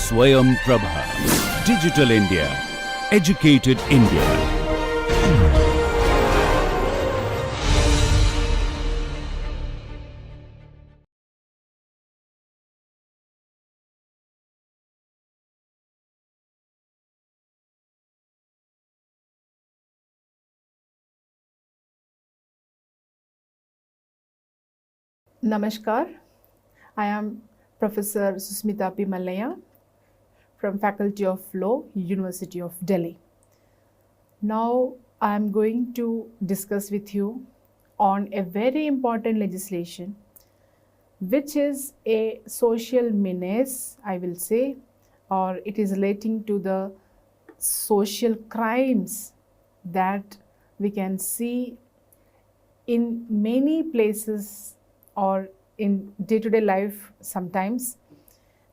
Swayam Prabha. Digital India. Educated India. Namaskar, I am Professor Susmitha Mallaya from Faculty of Law, University of Delhi. Now I am going to discuss with you on a very important legislation which is a social menace, I will say, or it is relating to the social crimes that we can see in many places or in day-to-day life sometimes.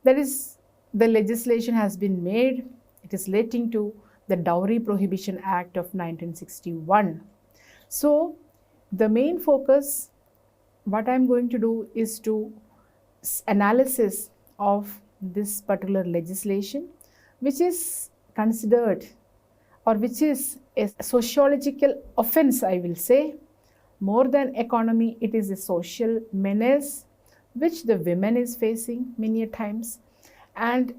That is, the legislation has been made. It is relating to the Dowry Prohibition Act of 1961. So the main focus, what I'm going to do is to analysis of this particular legislation, which is considered or which is a sociological offense, I will say. More than economy, it is a social menace which the women is facing many a times. And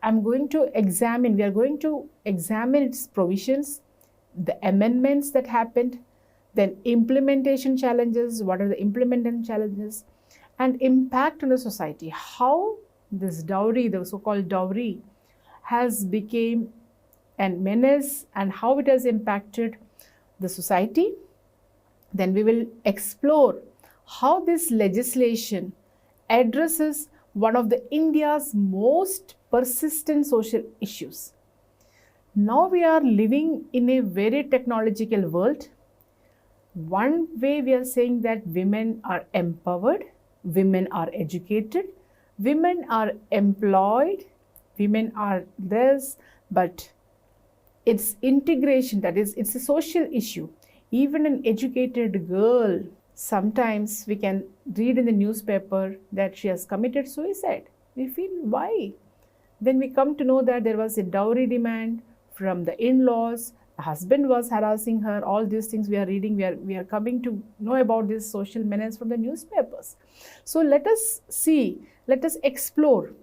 we are going to examine its provisions, the amendments that happened, then implementation challenges, what are the implementation challenges, and impact on the society, how this dowry, the so-called dowry, has become a menace and how it has impacted the society. Then we will explore how this legislation addresses one of the India's most persistent social issues. Now we are living in a very technological world. One way we are saying that women are empowered, women are educated, women are employed, women are this, but it's integration, that is, it's a social issue. Even an educated girl, sometimes we can read in the newspaper that she has committed suicide. We feel, why? Then we come to know that there was a dowry demand from the in-laws, the husband was harassing her, all these things we are reading, we are coming to know about this social menace from the newspapers. So let us see, let us explore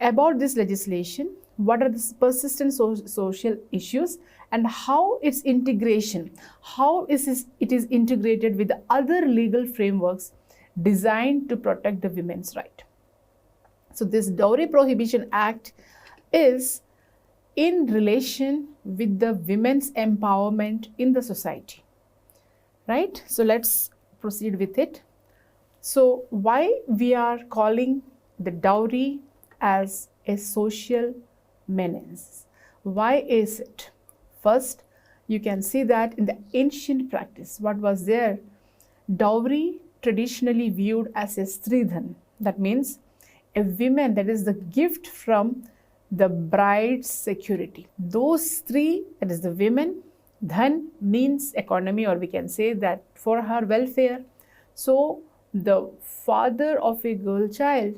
about this legislation, what are the persistent social issues, and how its integration, how it is integrated with the other legal frameworks designed to protect the women's right. So this Dowry Prohibition Act is in relation with the women's empowerment in the society, right? So let's proceed with it. So why we are calling the dowry as a social menace? Why is it? First, you can see that in the ancient practice, what was there? Dowry traditionally viewed as a stridhan. That means a woman, that is the gift from the bride's security. Those three, that is the women, dhan means economy, or we can say that for her welfare. So the father of a girl child,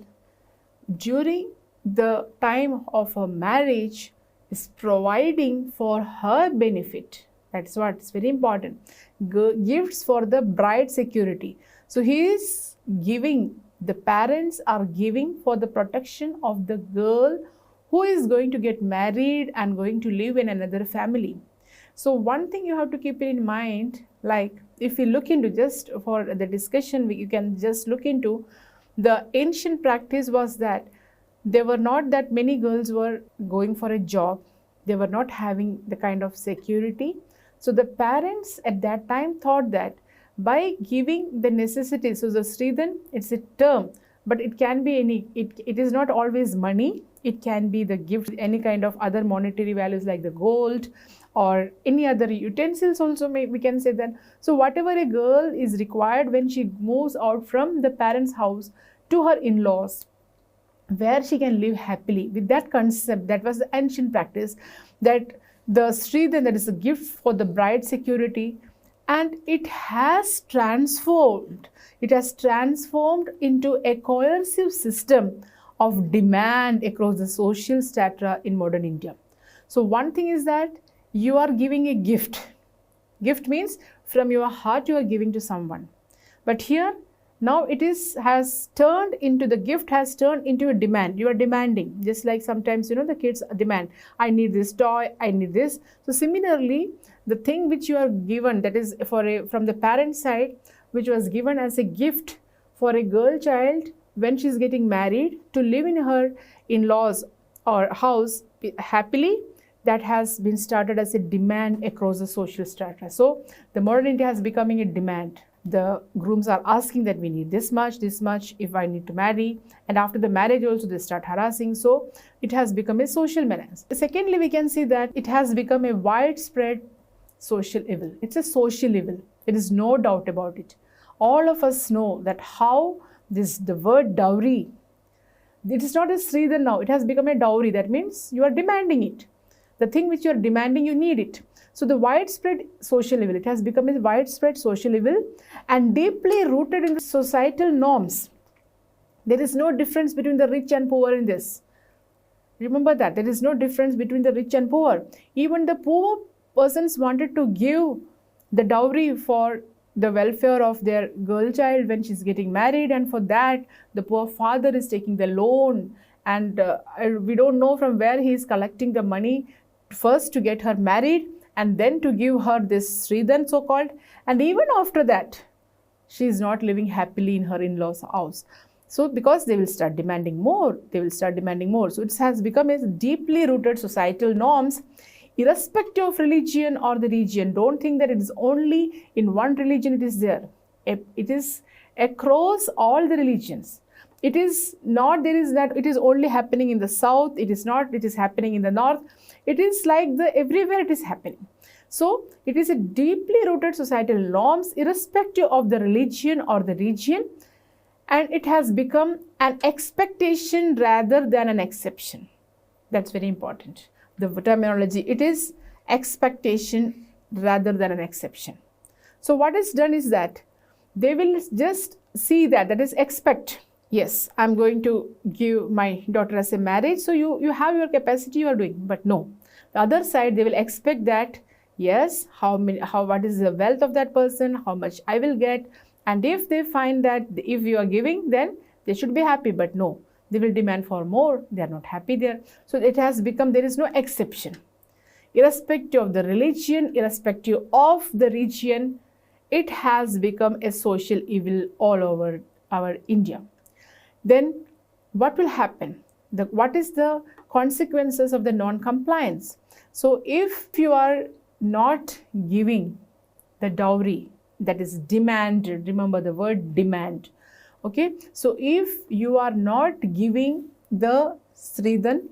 during the time of her marriage, is providing for her benefit. That's what is very important. Gifts for the bride security. So he is giving, the parents are giving for the protection of the girl who is going to get married and going to live in another family. So one thing you have to keep in mind, like if you look into, just for the discussion, you can just look into the ancient practice was that there were not that many girls were going for a job. They were not having the kind of security. So the parents at that time thought that by giving the necessities, so the stridhan, it's a term, but it can be any, it is not always money. It can be the gift, any kind of other monetary values like the gold or any other utensils also, we can say that. So whatever a girl is required when she moves out from the parents' house to her in-laws, where she can live happily, with that concept, that was the ancient practice, that the stridhan, that is a gift for the bride security, and it has transformed into a coercive system of demand across the social strata in modern India. So one thing is that you are giving a gift. Gift means from your heart you are giving to someone. But here, now it has turned into, the gift has turned into a demand. You are demanding, just like sometimes, the kids demand, I need this toy, I need this. So similarly, the thing which you are given, that is from the parent side, which was given as a gift for a girl child when she is getting married to live in her in-laws or house happily, that has been started as a demand across the social strata. So the modern India has becoming a demand. The grooms are asking that we need this much if I need to marry, and after the marriage also they start harassing. So it has become a social menace. Secondly, we can see that it has become a widespread social evil. It's a social evil. There is no doubt about it. All of us know that how the word dowry, it is not a Sridhar now, it has become a dowry. That means you are demanding it. The thing which you are demanding, you need it. So the widespread social evil, it has become a widespread social evil and deeply rooted in societal norms. There is no difference between the rich and poor in this. Remember that. There is no difference between the rich and poor. Even the poor persons wanted to give the dowry for the welfare of their girl child when she's getting married, and for that the poor father is taking the loan, and we don't know from where he is collecting the money first to get her married and then to give her this Sridhan so-called, and even after that she is not living happily in her in-laws house. So because they will start demanding more, So it has become a deeply rooted societal norms, irrespective of religion or the region. Don't think that it is only in one religion it is there. It is across all the religions. It is not, it is only happening in the south, it is not, it is happening in the north. It is like everywhere it is happening. So it is a deeply rooted societal norms, irrespective of the religion or the region, and it has become an expectation rather than an exception. That's very important. The terminology, it is expectation rather than an exception. So what is done is that they will just see that is expect. Yes, I'm going to give my daughter as a marriage, so you have your capacity, you are doing. But no, the other side, they will expect that, yes, what is the wealth of that person, how much I will get, and if they find that if you are giving, then they should be happy. But no, they will demand for more, they are not happy there. So it has become, there is no exception. Irrespective of the religion, irrespective of the region, it has become a social evil all over our India. Then what will happen? What is the consequences of the non-compliance? So if you are not giving the dowry that is demanded, remember the word demand, okay? So if you are not giving the Sridhan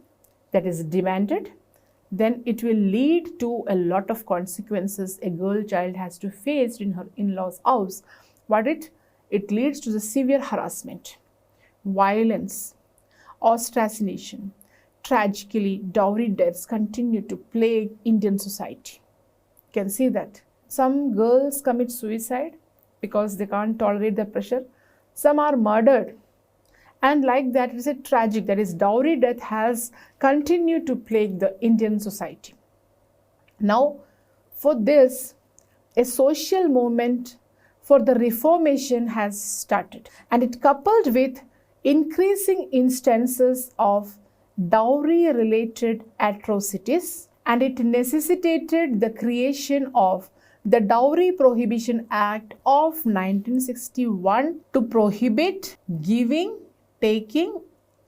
that is demanded, then it will lead to a lot of consequences a girl child has to face in her in-laws house. It leads to the severe harassment, violence, ostracism. Tragically, dowry deaths continue to plague Indian society. You can see that. Some girls commit suicide because they can't tolerate the pressure. Some are murdered. And like that, it is a tragic, that is, dowry death has continued to plague the Indian society. Now, for this, a social movement for the reformation has started, and it coupled with increasing instances of dowry-related atrocities, and it necessitated the creation of the Dowry Prohibition Act of 1961 to prohibit giving, taking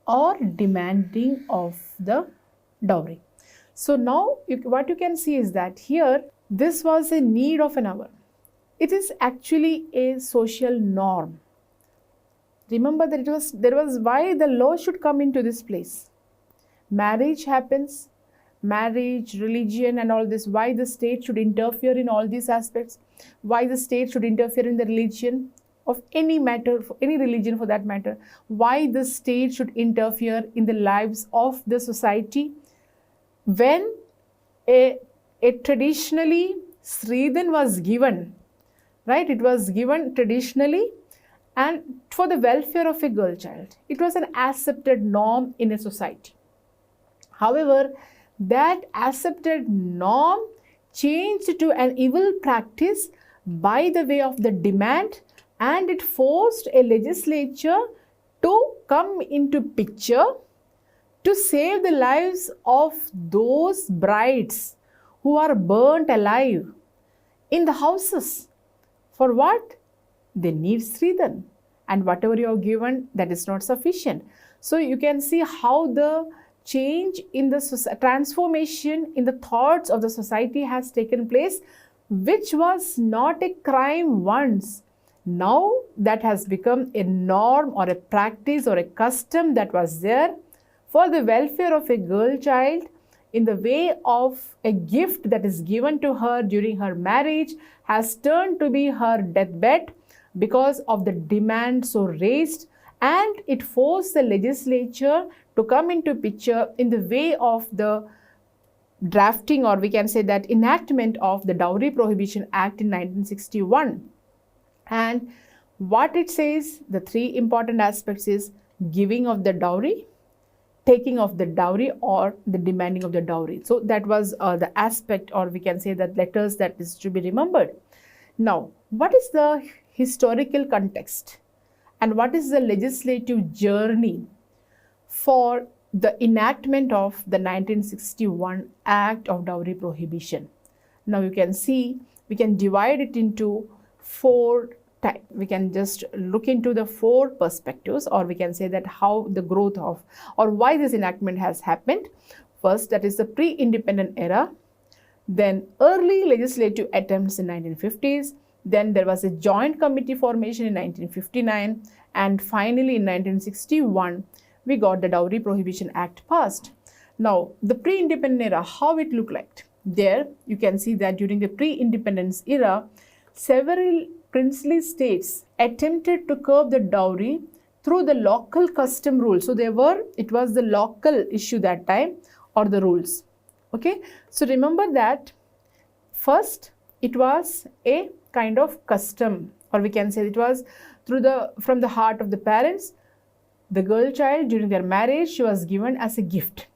or demanding of the dowry. So now what you can see is that here this was a need of an hour. It is actually a social norm. Remember that there was why the law should come into this place. Marriage happens, marriage, religion and all this, why the state should interfere in all these aspects, why the state should interfere in the religion of any matter, for any religion for that matter, why the state should interfere in the lives of the society. When a traditionally Sridhan was given, right, it was given traditionally, and for the welfare of a girl child. It was an accepted norm in a society. However, that accepted norm changed to an evil practice by the way of the demand, and it forced a legislature to come into picture to save the lives of those brides who are burnt alive in the houses. For what? They need Sridhan, and whatever you are given, that is not sufficient. So you can see how the change in the transformation in the thoughts of the society has taken place, which was not a crime once. Now that has become a norm or a practice or a custom that was there for the welfare of a girl child in the way of a gift that is given to her during her marriage has turned to be her deathbed because of the demand so raised, and it forced the legislature to come into picture in the way of the drafting, or we can say that enactment of the Dowry Prohibition Act in 1961. And what it says, the three important aspects is giving of the dowry, taking of the dowry, or the demanding of the dowry. So that was the aspect, or we can say that letters that is to be remembered. Now, what is the historical context and what is the legislative journey for the enactment of the 1961 Act of Dowry Prohibition? Now you can see, we can divide it into four types. We can just look into the four perspectives, or we can say that how the growth of or why this enactment has happened. First, that is the pre-independent era, then early legislative attempts in 1950s, then there was a joint committee formation in 1959, and finally in 1961 we got the Dowry Prohibition Act passed. Now the pre-independent era, how it looked like. There you can see that during the pre-independence era, several princely states attempted to curb the dowry through the local custom rules. So it was the local issue that time, or the rules. Okay, so remember that first it was a kind of custom, or we can say it was from the heart of the parents. The girl child during their marriage, she was given as a gift.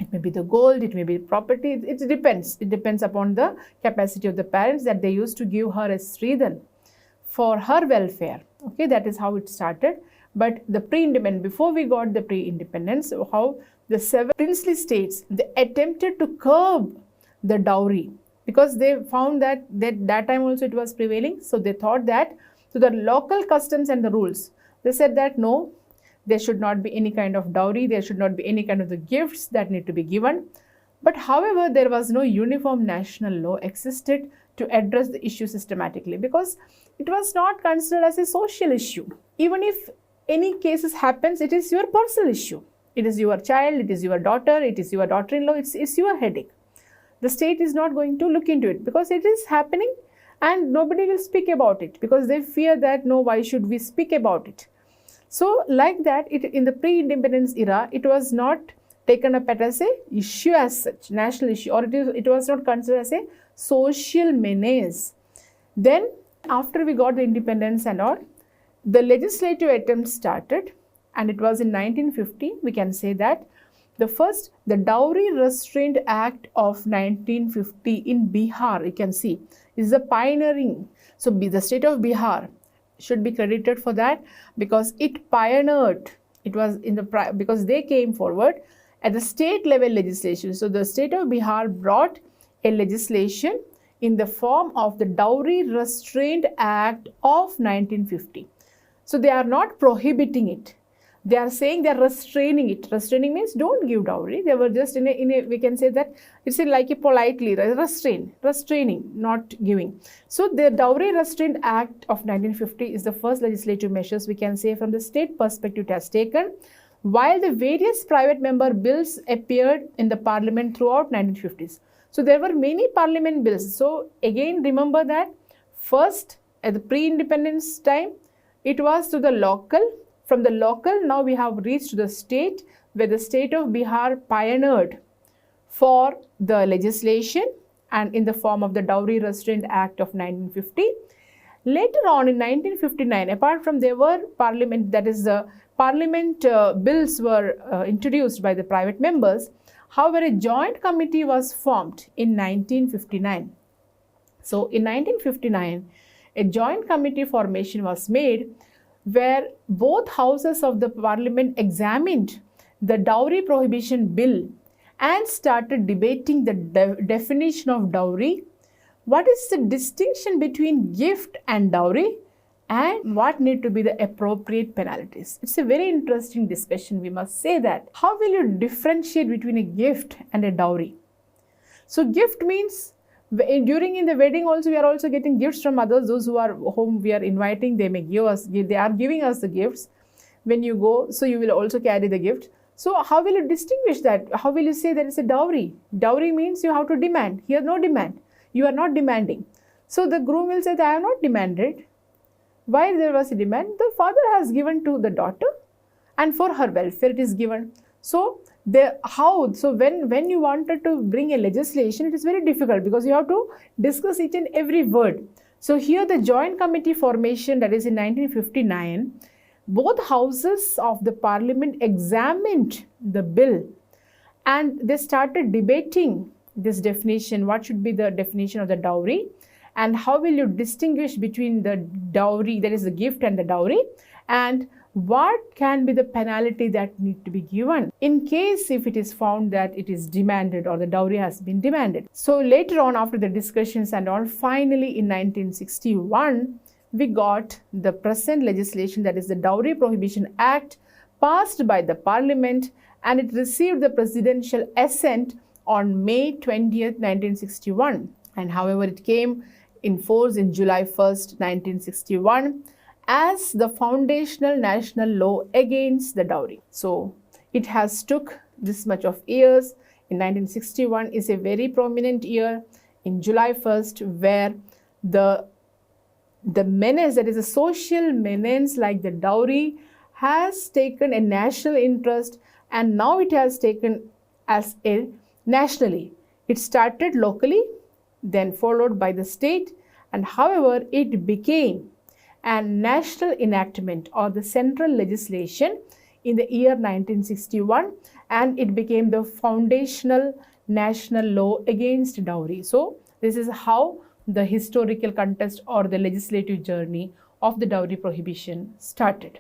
It may be the gold, it may be property, it depends. It depends upon the capacity of the parents, that they used to give her a Sridhan for her welfare. Okay, that is how it started. But the pre-independence, before we got the pre-independence, how the seven princely states, they attempted to curb the dowry because they found that time also it was prevailing. So they thought that, so the local customs and the rules, they said that no, there should not be any kind of dowry, there should not be any kind of the gifts that need to be given. But however, there was no uniform national law existed to address the issue systematically, because it was not considered as a social issue. Even if any cases happens, it is your personal issue. It is your child, it is your daughter, it is your daughter-in-law, it's your headache. The state is not going to look into it because it is happening and nobody will speak about it because they fear that, no, why should we speak about it? So like that, in the pre-independence era, it was not taken up as a issue as such, national issue, or it was not considered as a social menace. Then after we got the independence and all, the legislative attempt started, and it was in 1950, we can say that the Dowry Restraint Act of 1950 in Bihar, you can see, is the pioneering. So the state of Bihar should be credited for that because it pioneered. It was because they came forward at the state level legislation. So the state of Bihar brought a legislation in the form of the Dowry Restraint Act of 1950. So they are not prohibiting it. They are saying they are restraining it. Restraining means don't give dowry. They were just in a we can say that it's like a politely restraining, not giving. So the Dowry Restraint Act of 1950 is the first legislative measures we can say from the state perspective it has taken, while the various private member bills appeared in the parliament throughout 1950s. So there were many parliament bills. So again, remember that first at the pre-independence time, it was to the local. From the local, now we have reached to the state, where the state of Bihar pioneered for the legislation and in the form of the Dowry Restraint Act of 1950. Later on in 1959, apart from there were parliament, that is the parliament bills were introduced by the private members. However, a joint committee was formed in 1959. So in 1959, a joint committee formation was made where both houses of the parliament examined the dowry prohibition bill and started debating the definition of dowry. What is the distinction between gift and dowry, and what need to be the appropriate penalties? It's a very interesting discussion, we must say that. How will you differentiate between a gift and a dowry? So gift means during in the wedding also we are also getting gifts from others. Those who are whom we are inviting, they may give us, they are giving us the gifts. When you go, so you will also carry the gift. So how will you distinguish that? How will you say that it's a dowry? Dowry means you have to demand. Here no demand. You are not demanding. So the groom will say that I have not demanded. Why there was a demand? The father has given to the daughter and for her welfare it is given. So when you wanted to bring a legislation, it is very difficult because you have to discuss each and every word. So here the joint committee formation, that is in 1959, both houses of the parliament examined the bill and they started debating this definition. What should be the definition of the dowry, and how will you distinguish between the dowry, that is the gift, and the dowry, and what can be the penalty that need to be given in case if it is found that it is demanded or the dowry has been demanded. So later on, after the discussions and all, finally in 1961 we got the present legislation, that is the Dowry Prohibition Act, passed by the parliament, and it received the presidential assent on May 20th, 1961. And however, it came in force in July 1st, 1961 as the foundational national law against the dowry. So it has took this much of years. In 1961 is a very prominent year in July 1st where the menace, that is a social menace like the dowry, has taken a national interest, and now it has taken as a nationally. It started locally, then followed by the state, and however it became a national enactment or the central legislation in the year 1961, and it became the foundational national law against dowry. So this is how the historical context or the legislative journey of the dowry prohibition started.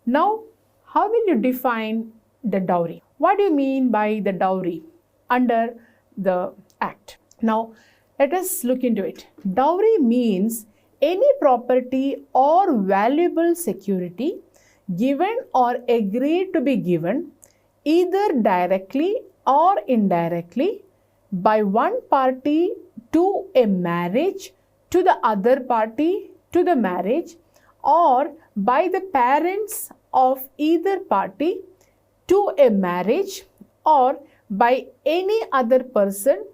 Now, how will you define the dowry? What do you mean by the dowry under the Act? Now, let us look into it. Dowry means any property or valuable security given or agreed to be given either directly or indirectly by one party to a marriage, to the other party to the marriage, or by the parents of either party to a marriage, or by any other person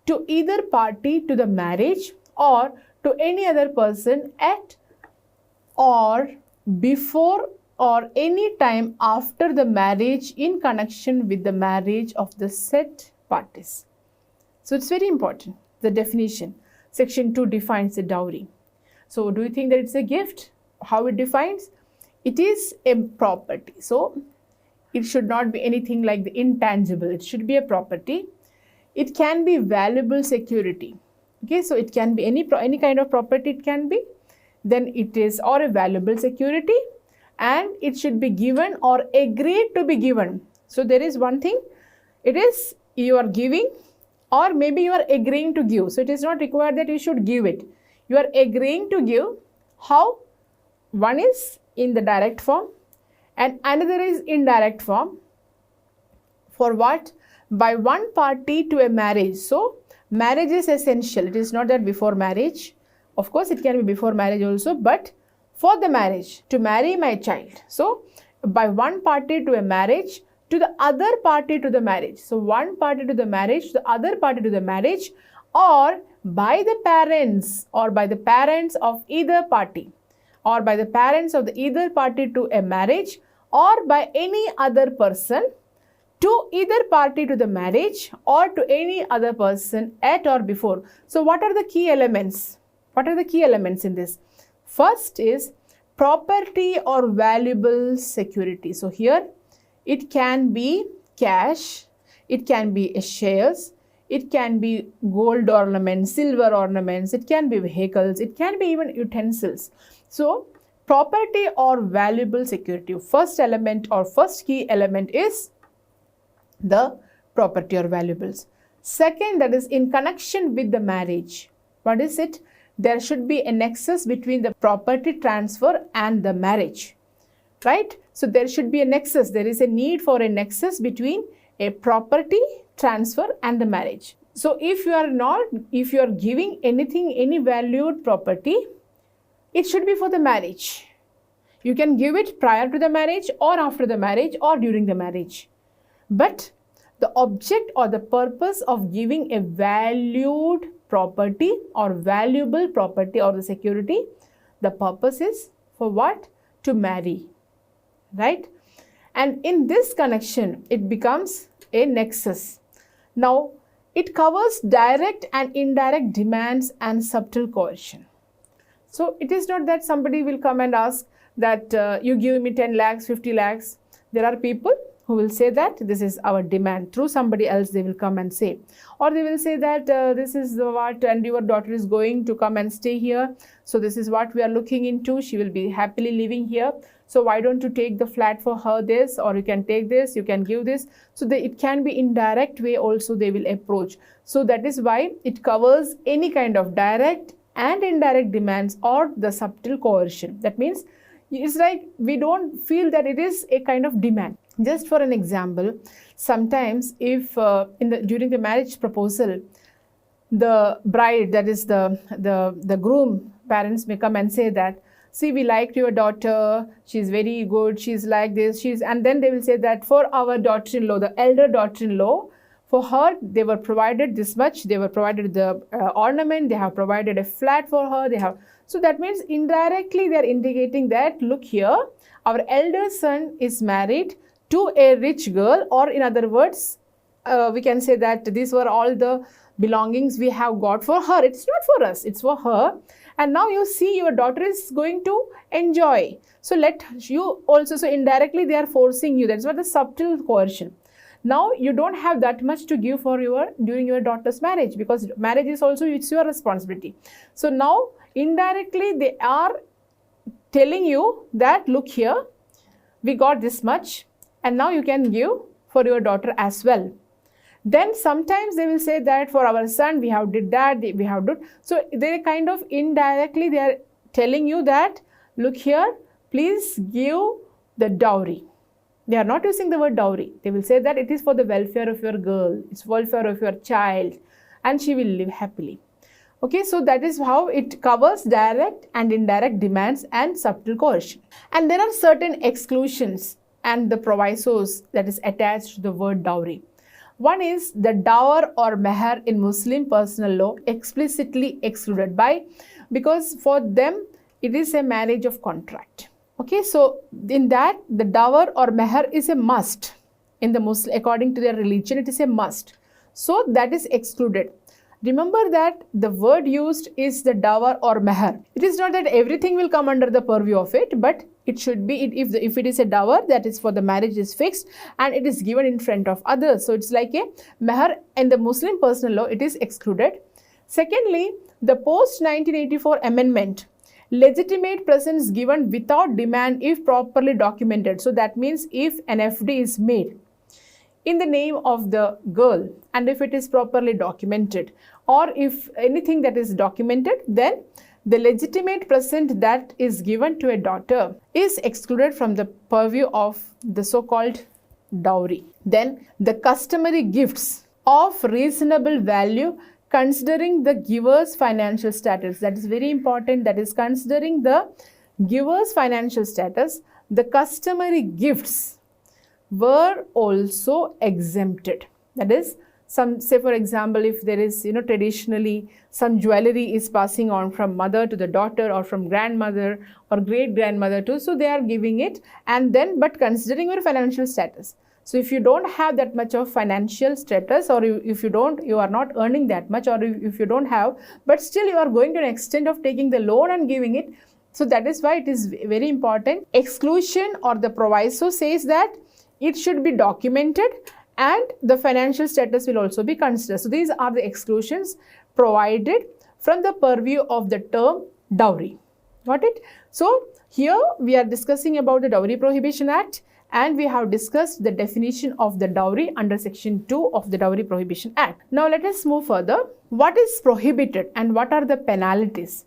to either party to the marriage, or to any other person at or before or any time after the marriage in connection with the marriage of the said parties. So it's very important. The definition. Section 2 defines the dowry. So do you think that it's a gift? How it defines? It is a property. So it should not be anything like the intangible. It should be a property. It can be valuable security. Okay, so it can be any kind of property it can be. Then it is or a valuable security, and it should be given or agreed to be given. So there is one thing. It is you are giving, or maybe you are agreeing to give. So it is not required that you should give it. You are agreeing to give. How? One is in the direct form and another is indirect form. For what? By one party to a marriage. So marriage is essential. It is not that before marriage. Of course, it can be before marriage also, but for the marriage, to marry my child. So by one party to a marriage, to the other party to the marriage. So one party to the marriage, the other party to the marriage, or by the parents or by the parents of either party, or by the parents of the either party to a marriage, or by any other person to either party to the marriage or to any other person at or before. So what are the key elements? What are the key elements in this? First is property or valuable security. So here it can be cash, it can be shares, it can be gold ornaments, silver ornaments, it can be vehicles, it can be even utensils. So property or valuable security, first element or first key element is the property or valuables. Second, that is in connection with the marriage. What is it? There should be a nexus between the property transfer and the marriage, right? So there should be a nexus. There is a need for a nexus between a property transfer and the marriage. So if you are giving anything, any valued property, it should be for the marriage. You can give it prior to the marriage or after the marriage or during the marriage. But the object or the purpose of giving a valued property or valuable property or the security, the purpose is for what? To marry, right? And in this connection, it becomes a nexus. Now, it covers direct and indirect demands and subtle coercion. So, it is not that somebody will come and ask that you give me 10 lakhs, 50 lakhs. There are people who will say that this is our demand. Through somebody else they will come and say. Or they will say that this is what, and your daughter is going to come and stay here. So this is what we are looking into. She will be happily living here. So why don't you take the flat for her this, or you can take this, you can give this. So it can be indirect way also they will approach. So that is why it covers any kind of direct and indirect demands or the subtle coercion. That means it's like we don't feel that it is a kind of demand. Just for an example, sometimes if during the marriage proposal, the bride, that is the groom parents may come and say that, see, we liked your daughter, she's very good, she's like this, and then they will say that for our daughter-in-law, the elder daughter-in-law, for her, they were provided this much, they were provided the ornament, they have provided a flat for her, so that means indirectly they are indicating that, look here, our elder son is married to a rich girl, or in other words, we can say that these were all the belongings we have got for her. It's not for us, it's for her. And now you see your daughter is going to enjoy. So let you also, so indirectly they are forcing you. That's what the subtle coercion. Now you don't have that much to give for during your daughter's marriage, because marriage is also, it's your responsibility. So now indirectly they are telling you that, look here, we got this much and now you can give for your daughter as well. Then sometimes they will say that for our son we have did that, we have done. So they kind of indirectly they are telling you that, look here, please give the dowry. They are not using the word dowry. They will say that it is for the welfare of your girl, it's welfare of your child, and she will live happily. Okay, so that is how it covers direct and indirect demands and subtle coercion. And there are certain exclusions and the provisos that is attached to the word dowry. One is the dower or meher in Muslim personal law explicitly excluded because for them it is a marriage of contract. Okay, so in that the dower or meher is a must in the Muslim, according to their religion, it is a must. So that is excluded. Remember that the word used is the dower or meher. It is not that everything will come under the purview of it, but it should be, if it is a dower, that is for the marriage is fixed and it is given in front of others. So it's like a meher in the Muslim personal law, it is excluded. Secondly, the post-1984 amendment, legitimate presents given without demand if properly documented. So that means if an FD is made in the name of the girl and if it is properly documented, or if anything that is documented, then the legitimate present that is given to a daughter is excluded from the purview of the so-called dowry. Then the customary gifts of reasonable value considering the giver's financial status. That is very important. That is considering the giver's financial status. The customary gifts were also exempted. That is, say for example, if there is, traditionally some jewelry is passing on from mother to the daughter or from grandmother or great grandmother too, so they are giving it, and then but considering your financial status. So if you don't have that much of financial status, or if you are not earning that much, or if you don't have, but still you are going to an extent of taking the loan and giving it, So that is why it is very important. Exclusion or the proviso says that it should be documented and the financial status will also be considered. So these are the exclusions provided from the purview of the term dowry. Got it? So here we are discussing about the Dowry Prohibition Act, and we have discussed the definition of the dowry under section 2 of the Dowry Prohibition Act. Now let us move further. What is prohibited and what are the penalties?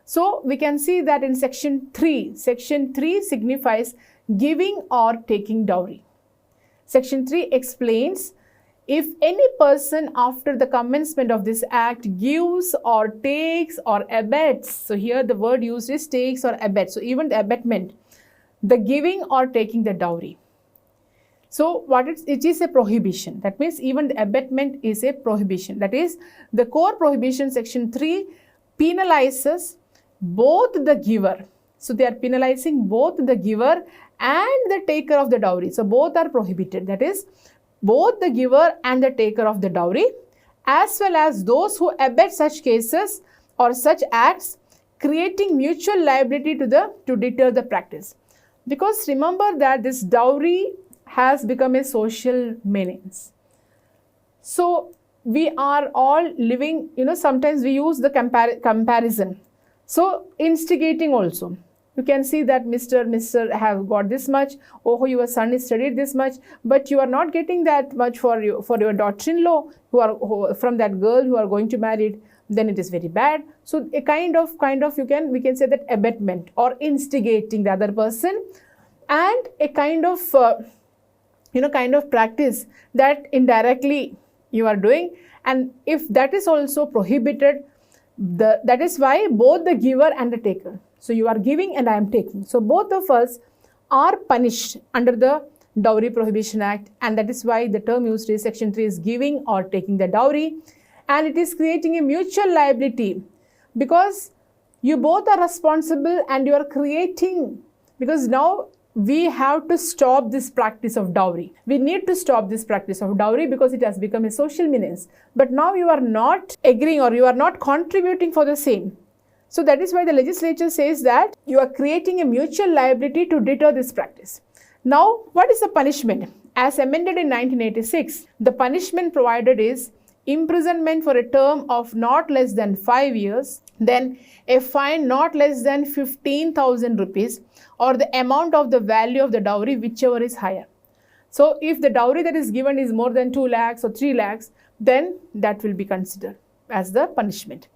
So we can see that in section 3 signifies giving or taking dowry. Section 3 explains if any person after the commencement of this act gives or takes or abets, so here the word used is takes or abets, so even the abetment, the giving or taking the dowry. So it is a prohibition. That means even the abetment is a prohibition. That is, the core prohibition section 3 penalizes both the giver. So they are penalizing both the giver and the taker of the dowry. So both are prohibited. That is, both the giver and the taker of the dowry, as well as those who abet such cases or such acts, creating mutual liability to deter the practice. Because remember that this dowry has become a social menace. So we are all living, sometimes we use the comparison. So instigating also. You can see that Mr. have got this much, oh, your son is studied this much, but you are not getting that much for your daughter-in-law who from that girl who are going to marry it, then it is very bad. So a kind of we can say that abetment or instigating the other person, and a kind of practice that indirectly you are doing, and if that is also prohibited, that is why both the giver and the taker. So you are giving and I am taking. So both of us are punished under the Dowry Prohibition Act, and that is why the term used is section 3 is giving or taking the dowry, and it is creating a mutual liability because you both are responsible and you are creating, because now we have to stop this practice of dowry. We need to stop this practice of dowry because it has become a social menace. But now you are not agreeing or you are not contributing for the same. So that is why the legislature says that you are creating a mutual liability to deter this practice. Now, what is the punishment? As amended in 1986, the punishment provided is imprisonment for a term of not less than 5 years, then a fine not less than 15,000 rupees or the amount of the value of the dowry, whichever is higher. So if the dowry that is given is more than 2 lakhs or 3 lakhs, then that will be considered as the punishment.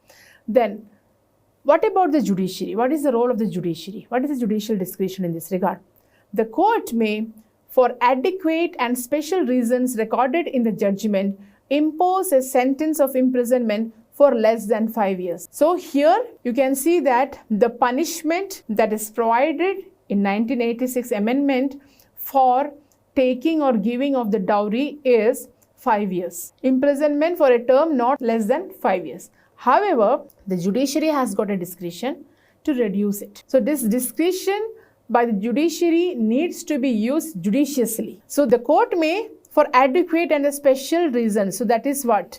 Then what about the judiciary? What is the role of the judiciary? What is the judicial discretion in this regard? The court may, for adequate and special reasons recorded in the judgment, impose a sentence of imprisonment for less than 5 years. So here you can see that the punishment that is provided in 1986 amendment for taking or giving of the dowry is 5 years. Imprisonment for a term not less than 5 years. However, the judiciary has got a discretion to reduce it. So this discretion by the judiciary needs to be used judiciously. So the court may, for adequate and a special reason, so that is what?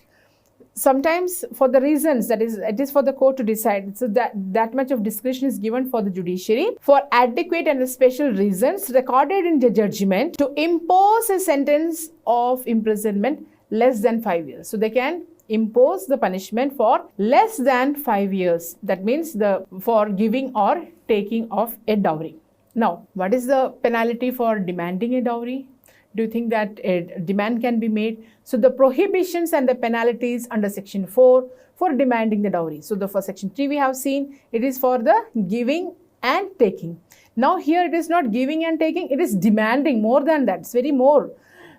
Sometimes for the reasons, that is, it is for the court to decide. So that much of discretion is given for the judiciary for adequate and special reasons recorded in the judgment to impose a sentence of imprisonment less than 5 years. So they can impose the punishment for less than 5 years. That means for giving or taking of a dowry. Now, what is the penalty for demanding a dowry? Do you think that a demand can be made? So the prohibitions and the penalties under section 4 for demanding the dowry. So for section 3 we have seen it is for the giving and taking. Now here it is not giving and taking, it is demanding, more than that, it's very more.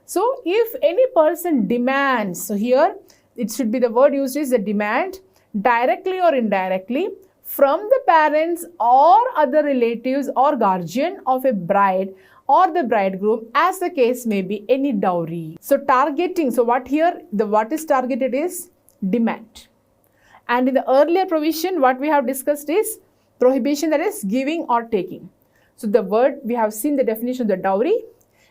So if any person demands, so here it should be the word used is the demand, directly or indirectly, from the parents or other relatives or guardian of a bride or the bridegroom, as the case may be, any dowry. So targeting, so what is targeted is demand. And in the earlier provision, what we have discussed is prohibition, that is giving or taking. So the word, we have seen the definition of the dowry,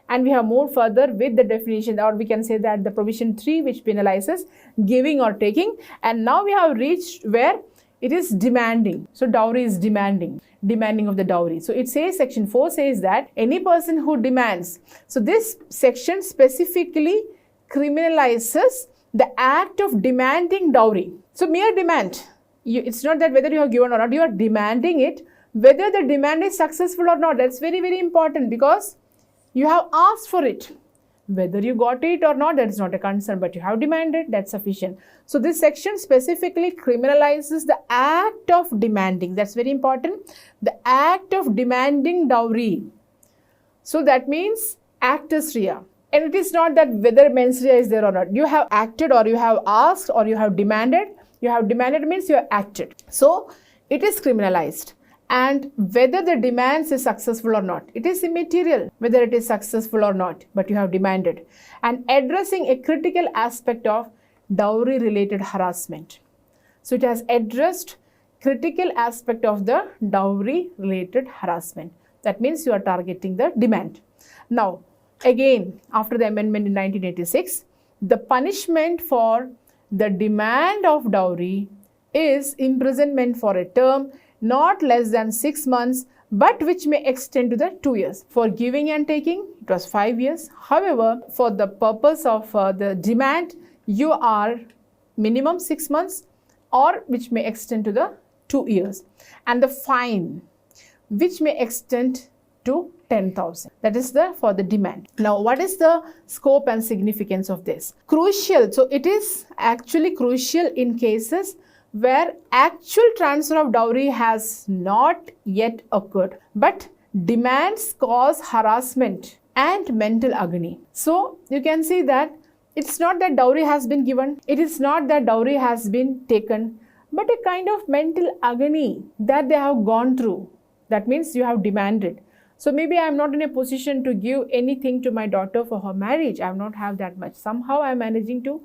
and we have moved further with the definition, or we can say that the provision 3 which penalizes giving or taking, and now we have reached where it is demanding. So dowry is demanding. demanding of the dowry. So it says, section 4 says that any person who demands, so this section specifically criminalizes the act of demanding dowry. So mere demand, it's not that whether you have given or not, you are demanding it, whether the demand is successful or not. That's very, very important, because you have asked for it. Whether you got it or not, that is not a concern, but you have demanded, that's sufficient. So this section specifically criminalizes the act of demanding. That's very important. The act of demanding dowry. So that means actus rea. And it is not that whether mens rea is there or not. You have acted, or you have asked, or you have demanded. You have demanded means you have acted. So it is criminalized. And whether the demands is successful or not, it is immaterial whether it is successful or not, but you have demanded. And addressing a critical aspect of dowry related harassment. So it has addressed critical aspect of the dowry related harassment. That means you are targeting the demand. Now, again, after the amendment in 1986, the punishment for the demand of dowry is imprisonment for a term not less than 6 months, but which may extend to the 2 years. For giving and taking, it was 5 years. However, for the purpose of the demand, you are minimum 6 months, or which may extend to the 2 years. And the fine, which may extend to 10,000. That is for the demand. Now, what is the scope and significance of this? Crucial. So it is actually crucial in cases where actual transfer of dowry has not yet occurred, but demands cause harassment and mental agony. So you can see that it's not that dowry has been given, it is not that dowry has been taken, but a kind of mental agony that they have gone through. That means you have demanded. So maybe I am not in a position to give anything to my daughter for her marriage. I do not have that much. Somehow I am managing to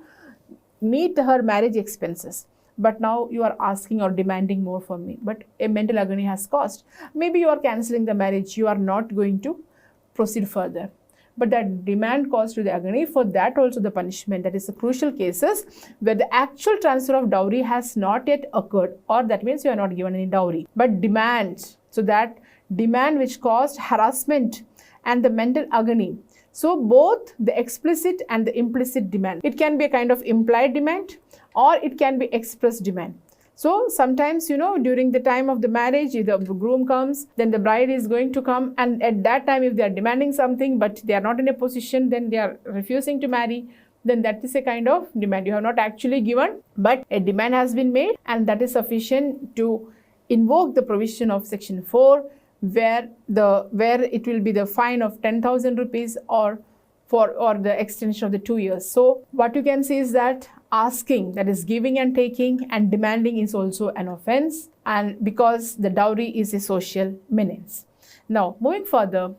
meet her marriage expenses. But now you are asking or demanding more from me. But a mental agony has caused. Maybe you are cancelling the marriage. You are not going to proceed further. But that demand caused to the agony, for that also the punishment. That is the crucial cases where the actual transfer of dowry has not yet occurred, or that means you are not given any dowry. But demand. So that demand which caused harassment and the mental agony. So both the explicit and the implicit demand. It can be a kind of implied demand, or it can be expressed demand. So sometimes, during the time of the marriage, the groom comes, then the bride is going to come, and at that time if they are demanding something but they are not in a position, then they are refusing to marry, then that is a kind of demand. You have not actually given, but a demand has been made, and that is sufficient to invoke the provision of section 4, where it will be the fine of 10,000 rupees or the extension of the 2 years. So what you can see is that asking, that is giving and taking, and demanding is also an offense, and because the dowry is a social menace. Now, moving further,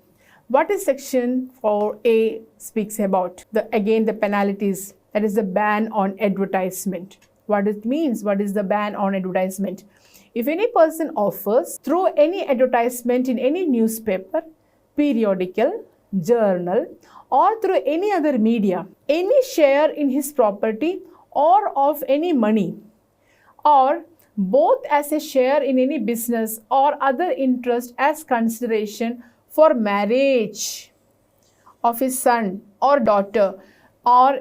what is section 4A speaks about? Again, the penalties, that is the ban on advertisement. What it means, what is the ban on advertisement? If any person offers through any advertisement in any newspaper, periodical, journal, or through any other media, any share in his property or of any money, or both as a share in any business or other interest as consideration for marriage of his son or daughter or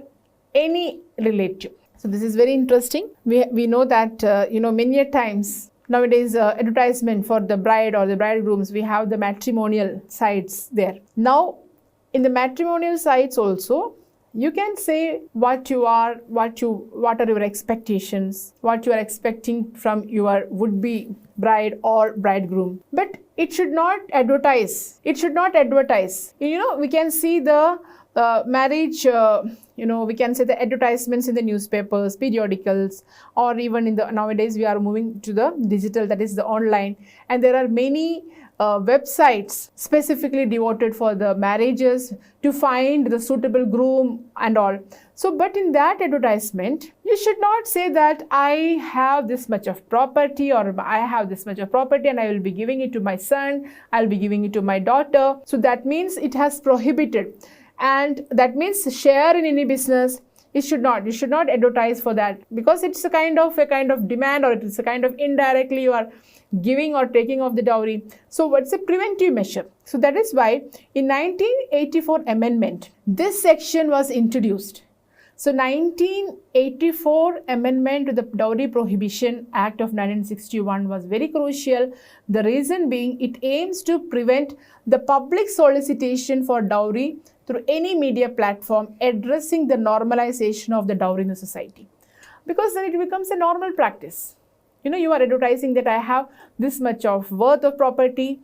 any relative. So this is very interesting. We know that, many a times nowadays advertisement for the bride or the bridegrooms, we have the matrimonial sites there. Now, in the matrimonial sites also, you can say what are your expectations, what you are expecting from your would-be bride or bridegroom. But it should not advertise. It should not advertise. We can see the marriage, we can say the advertisements in the newspapers, periodicals, or even nowadays we are moving to the digital, that is the online. And there are many websites specifically devoted for the marriages to find the suitable groom and all. So, but in that advertisement, you should not say that I have this much of property, or I have this much of property and I will be giving it to my son, I'll be giving it to my daughter. So that means it has prohibited. And that means share in any business, It should not. You should not advertise for that, because it's a kind of demand, or it's a kind of indirectly you are giving or taking of the dowry. So what's a preventive measure? So that is why in 1984 amendment, this section was introduced. So 1984 amendment to the Dowry Prohibition Act of 1961 was very crucial. The reason being, it aims to prevent the public solicitation for dowry through any media platform, addressing the normalization of the dowry in the society. Because then it becomes a normal practice. You are advertising that I have this much of worth of property,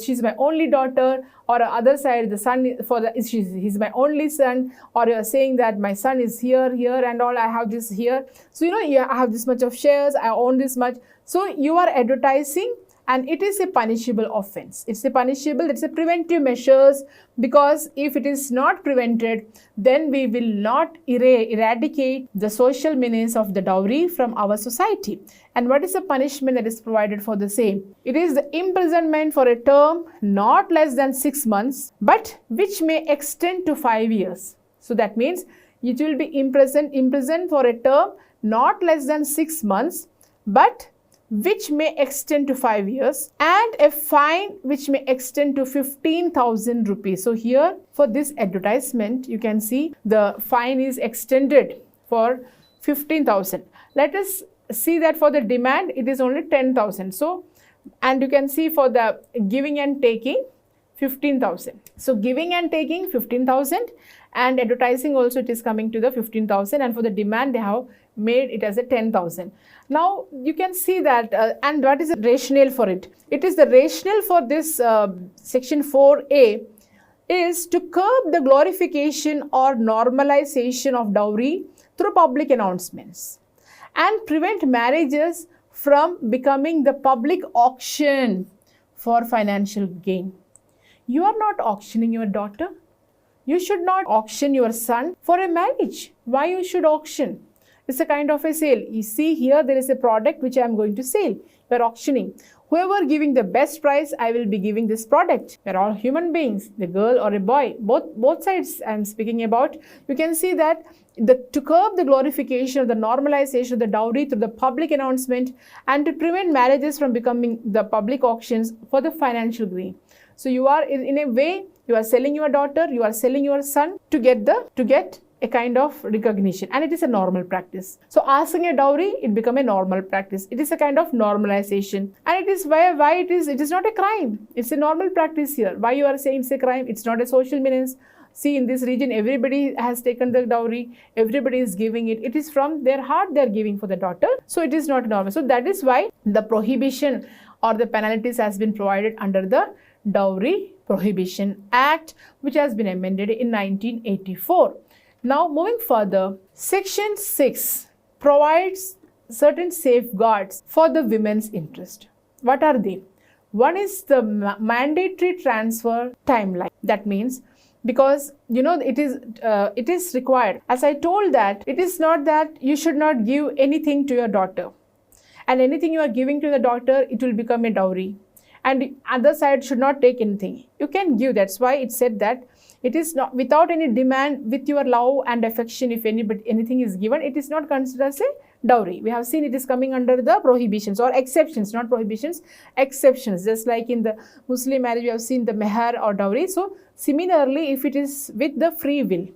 she's my only daughter, or other side, the son, he's my only son, or you are saying that my son is here and all, I have this here. So, I have this much of shares, I own this much. So, you are advertising, and it is a punishable offense. It's a preventive measures, because if it is not prevented, then we will not eradicate the social menace of the dowry from our society. And what is the punishment that is provided for the same? It is the imprisonment for a term not less than 6 months, but which may extend to 5 years. So that means it will be imprisoned for a term not less than 6 months, but which may extend to 5 years, and a fine which may extend to 15,000 rupees. So here, for this advertisement, you can see the fine is extended for 15,000. Let us see that for the demand, it is only 10,000. So, and you can see for the giving and taking, 15,000. So giving and taking 15,000, and advertising also it is coming to the 15,000, and for the demand they have made it as a 10,000. Now you can see that, and what is the rationale for it? It is the rationale for this section 4A is to curb the glorification or normalization of dowry through public announcements, and prevent marriages from becoming the public auction for financial gain. You are not auctioning your daughter. You should not auction your son for a marriage. Why you should auction? It's a kind of a sale. You see here, there is a product which I am going to sell. You are auctioning. Whoever giving the best price, I will be giving this product. We are all human beings, the girl or a boy. Both sides I am speaking about. You can see that to curb the glorification or the normalization of the dowry through the public announcement, and to prevent marriages from becoming the public auctions for the financial gain. So you are, in a way, you are selling your daughter, you are selling your son to get a kind of recognition, and it is a normal practice. So asking a dowry, it become a normal practice. It is a kind of normalization, and it is why it is not a crime. It's a normal practice here. Why you are saying it's a crime? It's not a social menace. See, in this region, everybody has taken the dowry, everybody is giving it. It is from their heart they are giving for the daughter. So it is not normal. So that is why the prohibition or the penalties has been provided under the Dowry Prohibition Act, which has been amended in 1984. Now moving further, Section 6 provides certain safeguards for the women's interest. What are they? One is the mandatory transfer timeline. That means, because it is required. As I told that, it is not that you should not give anything to your daughter, and anything you are giving to the daughter, it will become a dowry, and the other side should not take anything. You can give. That's why it said that it is not without any demand, with your love and affection. If anything is given, it is not considered as a dowry. We have seen it is coming under the prohibitions or exceptions, not prohibitions, exceptions. Just like in the Muslim marriage, we have seen the meher or dowry. So similarly, if it is with the free will,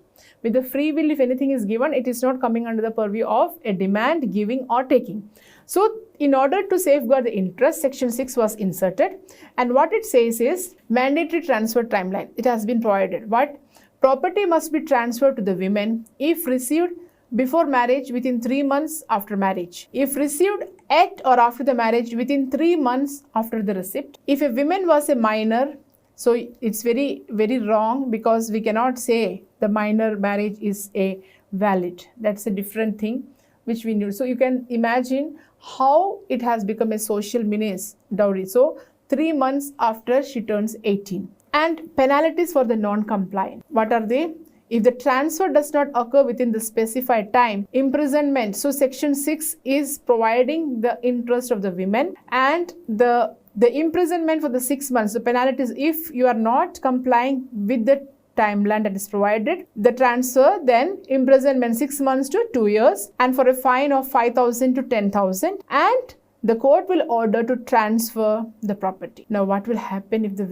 if anything is given, it is not coming under the purview of a demand, giving or taking. So in order to safeguard the interest, Section 6 was inserted, and what it says is mandatory transfer timeline. It has been provided. What? Property must be transferred to the women if received before marriage within 3 months after marriage. If received at or after the marriage within 3 months after the receipt. If a woman was a minor, so it's very, very wrong, because we cannot say the minor marriage is a valid. That's a different thing which we knew. So you can imagine how it has become a social menace, dowry. So 3 months after she turns 18. And penalties for the non-compliant. What are they? If the transfer does not occur within the specified time, imprisonment. So Section 6 is providing the interest of the women, and the imprisonment for the 6 months. The penalties, if you are not complying with the timeline that is provided. The transfer, then imprisonment 6 months to 2 years, and for a fine of 5,000 to 10,000, and the court will order to transfer the property. Now, what will happen if the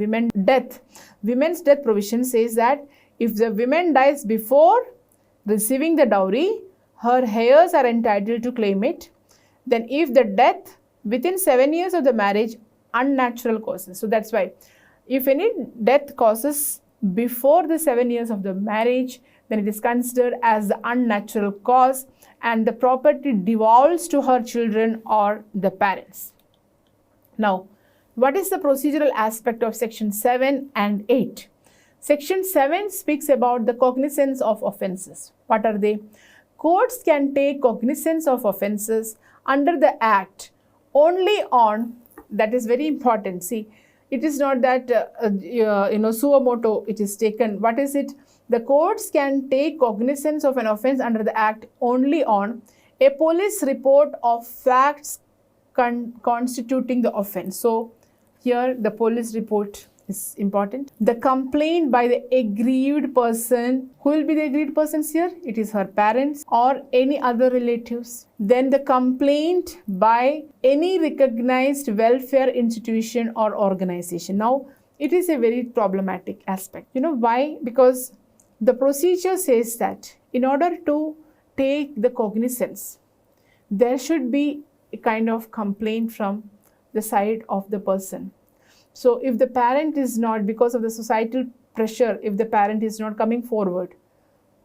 women's death provision says that if the woman dies before receiving the dowry, her heirs are entitled to claim it. Then if the death within 7 years of the marriage, unnatural causes. So that's why if any death causes before the 7 years of the marriage, then it is considered as the unnatural cause and the property devolves to her children or the parents. Now, what is the procedural aspect of section 7 and 8? Section 7 speaks about the cognizance of offences. What are they? Courts can take cognizance of offences under the Act only on, that is very important. See, it is not that suo motu it is taken. What is it? The courts can take cognizance of an offence under the Act only on a police report of facts constituting the offence. So here the police report is important. The complaint by the aggrieved person. Who will be the aggrieved persons here? It is her parents or any other relatives. Then the complaint by any recognized welfare institution or organization. Now, it is a very problematic aspect. You know why? Because the procedure says that in order to take the cognizance, there should be a kind of complaint from the side of the person. So if the parent is not, because of the societal pressure, if the parent is not coming forward,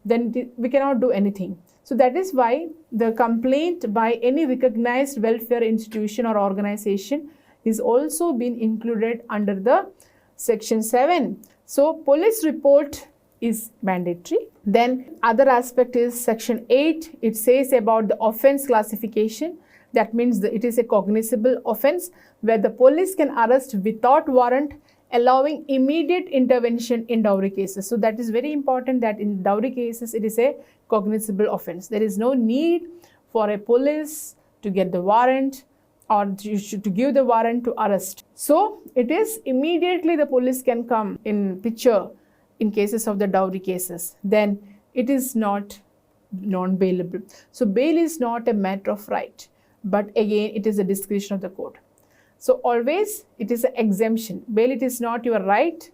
then we cannot do anything. So that is why the complaint by any recognized welfare institution or organization is also been included under the section 7. So police report is mandatory. Then other aspect is section 8. It says about the offense classification. That means that it is a cognizable offense where the police can arrest without warrant, allowing immediate intervention in dowry cases. So that is very important that in dowry cases, it is a cognizable offense. There is no need for a police to get the warrant or to give the warrant to arrest. So it is immediately the police can come in picture in cases of the dowry cases. Then it is not non-bailable. So bail is not a matter of right, but again, it is a discretion of the court. So always it is an exemption. Bail, it is not your right,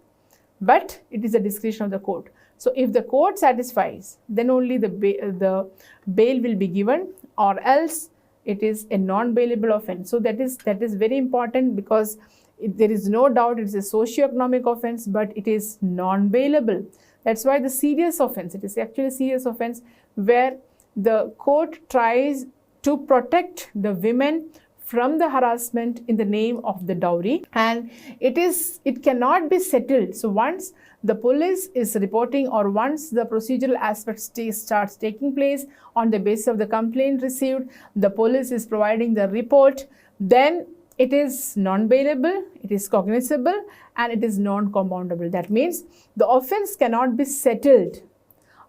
but it is a discretion of the court. So if the court satisfies, then only the bail will be given, or else it is a non-bailable offense. So that is very important, because there is no doubt it is a socio-economic offense, but it is non-bailable. That's why the serious offense, it is actually a serious offense where the court tries to protect the women from the harassment in the name of the dowry, and it cannot be settled. So once the police is reporting, or once the procedural aspect starts taking place on the basis of the complaint received, the police is providing the report, then it is non-bailable, it is cognizable, and it is non-compoundable. That means the offense cannot be settled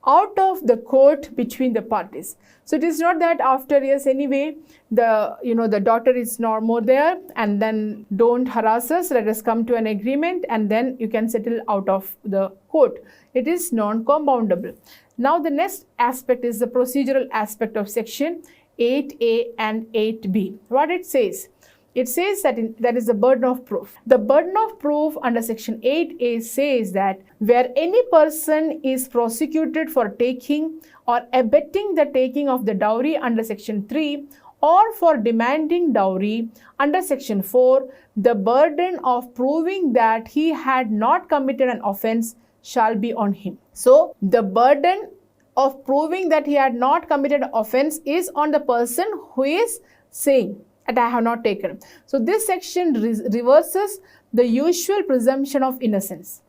out of the court between the parties. So it is not that after years anyway, the daughter is no more there, and then don't harass us, let us come to an agreement, and then you can settle out of the court. It is non-compoundable. Now the next aspect is the procedural aspect of section 8A and 8B. What it says? It says that that is the burden of proof. The burden of proof under section 8A says that where any person is prosecuted for taking or abetting the taking of the dowry under section 3, or for demanding dowry under section 4, the burden of proving that he had not committed an offense shall be on him. So the burden of proving that he had not committed an offense is on the person who is saying that I have not taken. So this section reverses the usual presumption of innocence.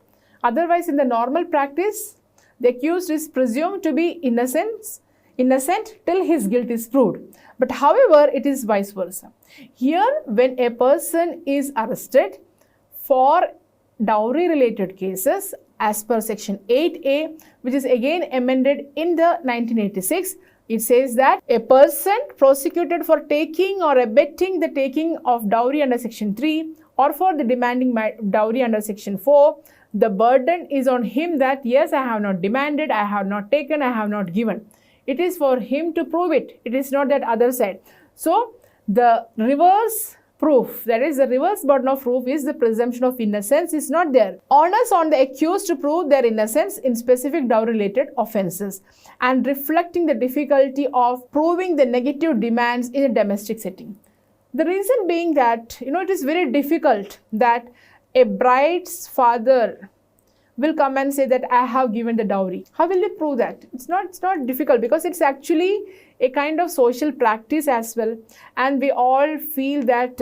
Otherwise, in the normal practice, the accused is presumed to be innocent till his guilt is proved. But however, it is vice versa. Here, when a person is arrested for dowry related cases as per section 8A, which is again amended in the 1986, it says that a person prosecuted for taking or abetting the taking of dowry under section 3, or for the demanding dowry under section 4, the burden is on him that yes, I have not demanded, I have not taken, I have not given. It is for him to prove it. It is not that other side. So the reverse proof, that is the reverse burden of proof, is the presumption of innocence is not there. Onus on the accused to prove their innocence in specific dowry related offences, and reflecting the difficulty of proving the negative demands in a domestic setting. The reason being that, it is very difficult that a bride's father will come and say that I have given the dowry. How will you prove that? It's not difficult, because it's actually a kind of social practice as well, and we all feel that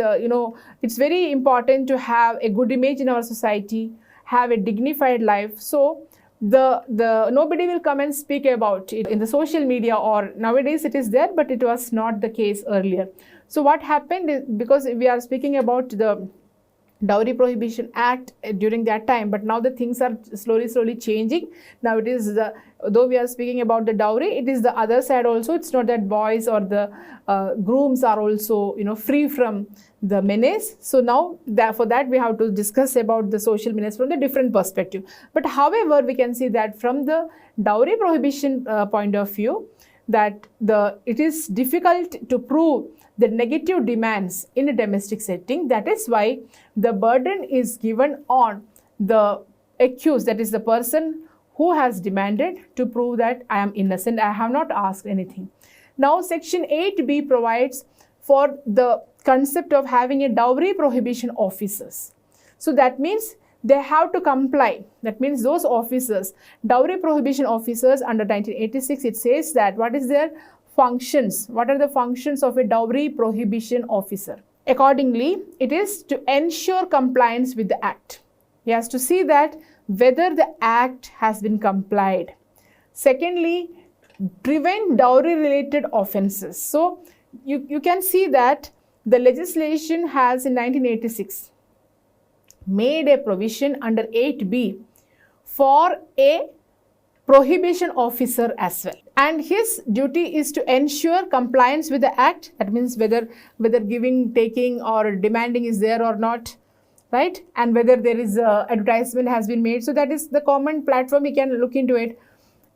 it's very important to have a good image in our society, have a dignified life. So the nobody will come and speak about it in the social media, or nowadays it is there, but it was not the case earlier. So what happened is, because we are speaking about the Dowry Prohibition Act during that time, but now the things are slowly changing. Now it is though we are speaking about the dowry, it is the other side also. It's not that boys or the grooms are also free from the menace. So now for that we have to discuss about the social menace from the different perspective. But however, we can see that from the dowry prohibition point of view, that it is difficult to prove the negative demands in a domestic setting. That is why the burden is given on the accused, that is the person who has demanded, to prove that I am innocent, I have not asked anything. Now section 8b provides for the concept of having a dowry prohibition officers. So that means they have to comply. That means those officers, dowry prohibition officers under 1986, it says that what is their functions, what are the functions of a dowry prohibition officer. Accordingly, it is to ensure compliance with the act. He has to see that whether the act has been complied. Secondly, prevent dowry related offences. So you can see that the legislation has in 1986 made a provision under 8b for a prohibition officer as well, and his duty is to ensure compliance with the act. That means whether giving, taking or demanding is there or not, right, and whether there is advertisement has been made. So that is the common platform, he can look into it.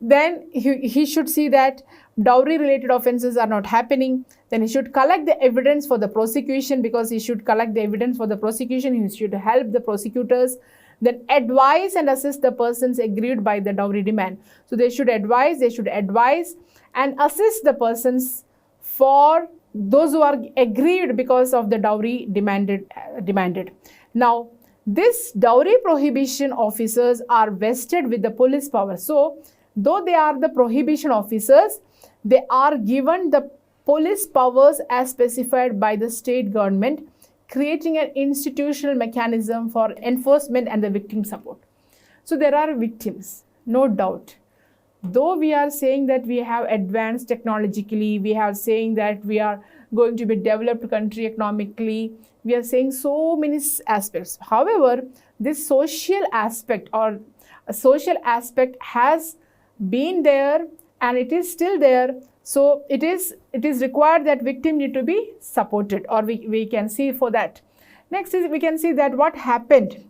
Then he should see that dowry related offences are not happening. Then he should collect the evidence for the prosecution, because he should collect the evidence for the prosecution. He should help the prosecutors. Then advise and assist the persons aggrieved by the dowry demand. So they should advise and assist the persons for those who are aggrieved because of the dowry demanded. Now, this dowry prohibition officers are vested with the police power. So though they are the prohibition officers, they are given the police powers as specified by the state government, creating an institutional mechanism for enforcement and the victim support. So there are victims, no doubt. Though we are saying that we have advanced technologically, we are saying that we are going to be developed country economically, we are saying so many aspects. However, this social aspect or a social aspect has been there and it is still there. So it is required that victim need to be supported, or we can see for that. Next is we can see that what happened,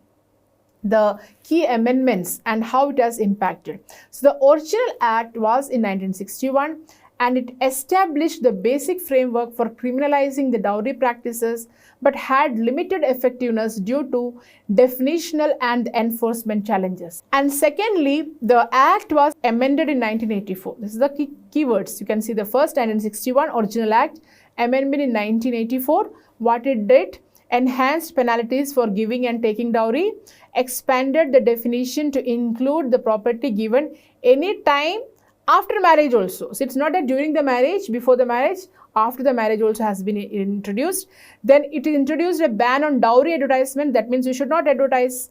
the key amendments and how it has impacted. So the original act was in 1961 and it established the basic framework for criminalizing the dowry practices, but had limited effectiveness due to definitional and enforcement challenges. And secondly, the act was amended in 1984. This is the keywords. You can see the first 1961 original act, amendment in 1984. What it did: enhanced penalties for giving and taking dowry, expanded the definition to include the property given any time after marriage also. So it's not that during the marriage, before the marriage, after the marriage also has been introduced. Then it introduced a ban on dowry advertisement. That means you should not advertise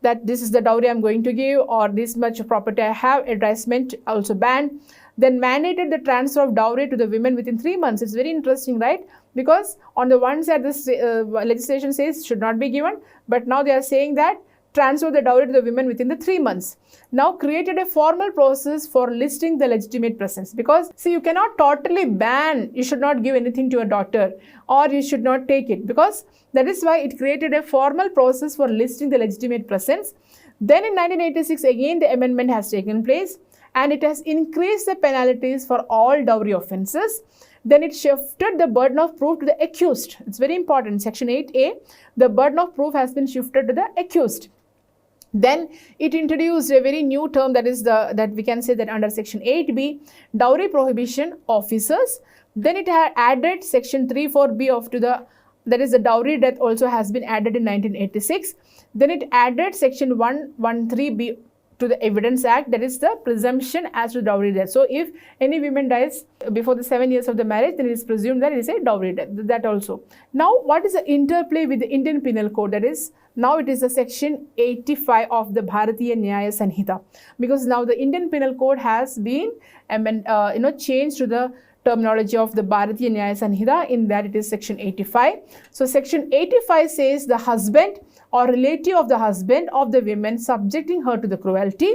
that this is the dowry I'm going to give or this much property I have. Advertisement also banned. Then mandated the transfer of dowry to the women within 3 months. It's very interesting, right? Because on the one side this legislation says should not be given, but now they are saying that transfer the dowry to the women within the 3 months. Now created a formal process for listing the legitimate presence, because see, you cannot totally ban you should not give anything to a daughter or you should not take it, because that is why it created a formal process for listing the legitimate presence. Then in 1986, again the amendment has taken place and it has increased the penalties for all dowry offences. Then it shifted the burden of proof to the accused. It's very important. Section 8A, the burden of proof has been shifted to the accused. Then it introduced a very new term, that is that we can say that under section 8B, dowry prohibition officers. Then it had added section 3(4)B of to the, that is the dowry death also has been added in 1986. Then it added section 113B to the Evidence Act, that is the presumption as to dowry death. So if any woman dies before the 7 years of the marriage, then it is presumed that it is a dowry death, that also. Now what is the interplay with the Indian Penal Code? That is, now it is the section 85 of the Bharatiya Nyaya Sanhita, because now the Indian Penal Code has been changed to the terminology of the Bharatiya Nyaya Sanhita, in that it is section 85. So section 85 says the husband or relative of the husband of the woman subjecting her to the cruelty.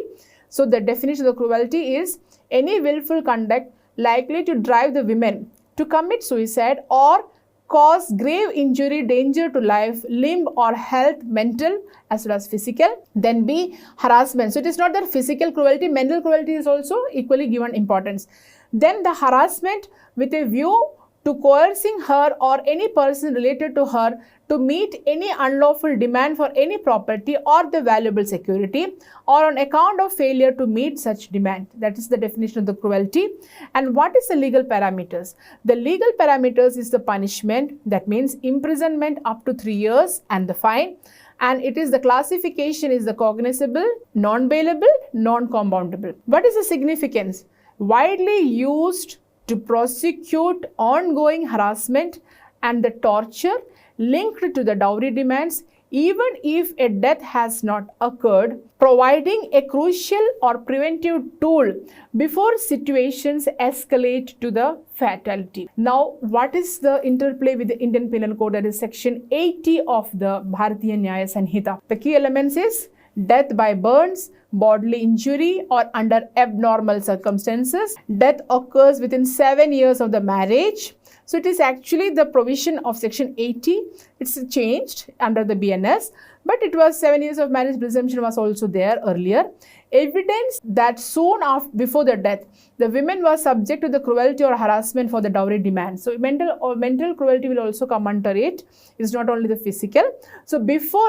So the definition of the cruelty is any willful conduct likely to drive the women to commit suicide or cause grave injury, danger to life, limb or health, mental as well as physical. Then B, harassment. So it is not that physical cruelty, mental cruelty is also equally given importance. Then the harassment with a view to coercing her or any person related to her to meet any unlawful demand for any property or the valuable security, or on account of failure to meet such demand. That is the definition of the cruelty. And what is the legal parameters? The legal parameters is the punishment, that means imprisonment up to 3 years and the fine. And it is the classification is the cognizable, non-bailable, non-compoundable. What is the significance? Widely used to prosecute ongoing harassment and the torture linked to the dowry demands, even if a death has not occurred, providing a crucial or preventive tool before situations escalate to the fatality. Now, what is the interplay with the Indian Penal Code? That is section 80 of the Bharatiya Nyaya Sanhita. The key elements is death by burns, bodily injury or under abnormal circumstances. Death occurs within 7 years of the marriage. So it is actually the provision of section 80. It's changed under the BNS, but it was 7 years of marriage presumption was also there earlier. Evidence that soon after, before the death, the women were subject to the cruelty or harassment for the dowry demand. So mental cruelty will also come under it. It's not only the physical. So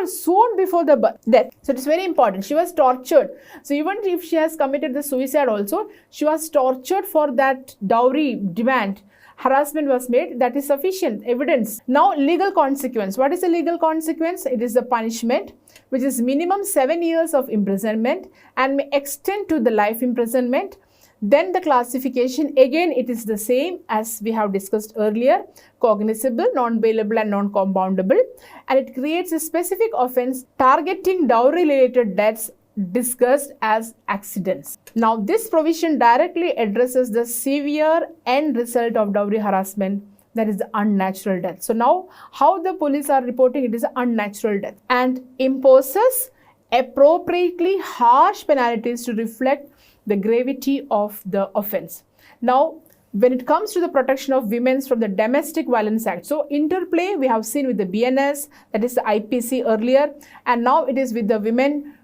soon before the death. So it's very important. She was tortured. So even if she has committed the suicide also, she was tortured for that dowry demand. Harassment was made, that is sufficient evidence. Now, legal consequence. What is the legal consequence? It is the punishment, which is minimum 7 years of imprisonment and may extend to the life imprisonment. Then the classification, again it is the same as we have discussed earlier, cognizable, non-bailable and non-compoundable, and it creates a specific offence targeting dowry related deaths discussed as accidents. Now, this provision directly addresses the severe end result of dowry harassment, that is the unnatural death. So now, how the police are reporting it is an unnatural death, and imposes appropriately harsh penalties to reflect the gravity of the offence. Now, when it comes to the protection of women from the Domestic Violence Act, so interplay we have seen with the BNS, that is the IPC earlier, and now it is with the women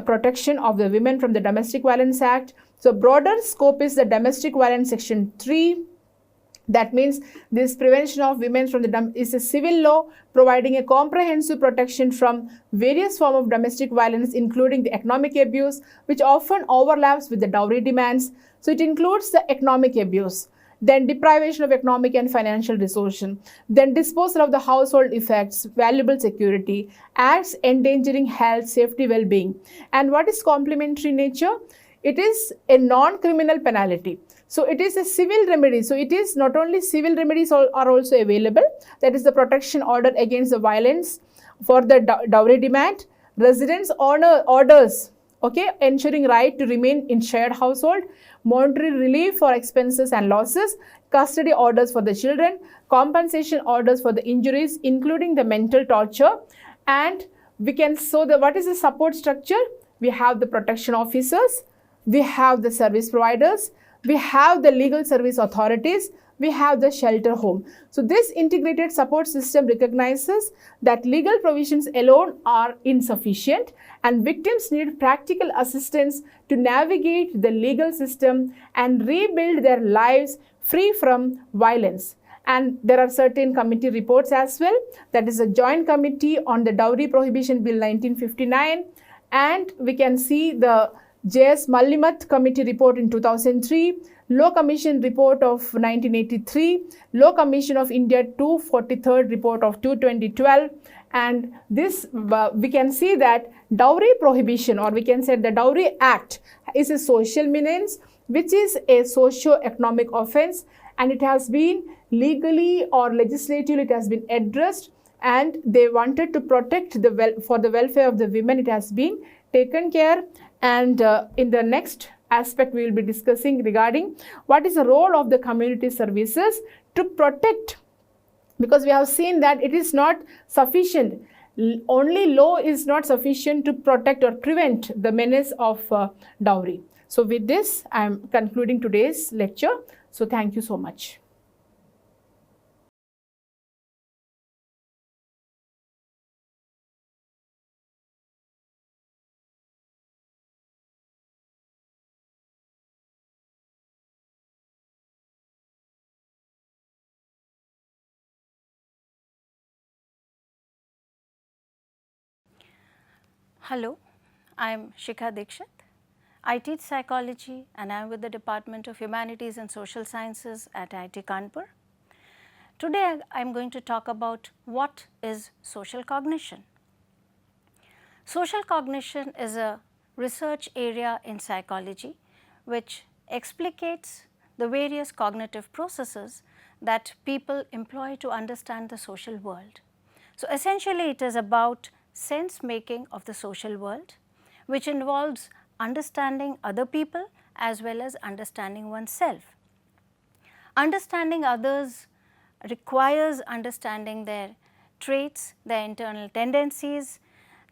protection of the women from the Domestic Violence Act. So broader scope is the Domestic Violence Section 3. That means this prevention of women from the is a civil law providing a comprehensive protection from various forms of domestic violence, including the economic abuse, which often overlaps with the dowry demands. So it includes the economic abuse, then deprivation of economic and financial resources, then disposal of the household effects, valuable security, acts endangering health, safety, well-being. And what is complementary nature? It is a non-criminal penalty. So it is a civil remedy. So it is not only civil remedies are also available, that is the protection order against the violence for the dowry demand, residence orders, okay, ensuring right to remain in shared household, monetary relief for expenses and losses, custody orders for the children, compensation orders for the injuries, including the mental torture. And we can, so what is the support structure? We have the protection officers, we have the service providers, we have the legal service authorities, we have the shelter home. So this integrated support system recognizes that legal provisions alone are insufficient and victims need practical assistance to navigate the legal system and rebuild their lives free from violence. And there are certain committee reports as well. That is a joint committee on the Dowry Prohibition Bill 1959, and we can see the J.S. Mallimath Committee report in 2003, Law Commission report of 1983, Law Commission of India 243rd report of 2012, and this we can see that dowry prohibition, or we can say the Dowry Act, is a social menace which is a socio-economic offense, and it has been legally or legislatively it has been addressed, and they wanted to protect for the welfare of the women. It has been taken care, and in the next aspect we will be discussing regarding what is the role of the community services to protect, because we have seen that it is not sufficient. Only law is not sufficient to protect or prevent the menace of dowry. So with this, I am concluding today's lecture. So thank you so much. Hello, I am Shikha Dikshit. I teach psychology and I am with the Department of Humanities and Social Sciences at IIT Kanpur. Today I am going to talk about what is social cognition. Social cognition is a research area in psychology which explicates the various cognitive processes that people employ to understand the social world. So essentially it is about sense making of the social world, which involves understanding other people as well as understanding oneself. Understanding others requires understanding their traits, their internal tendencies,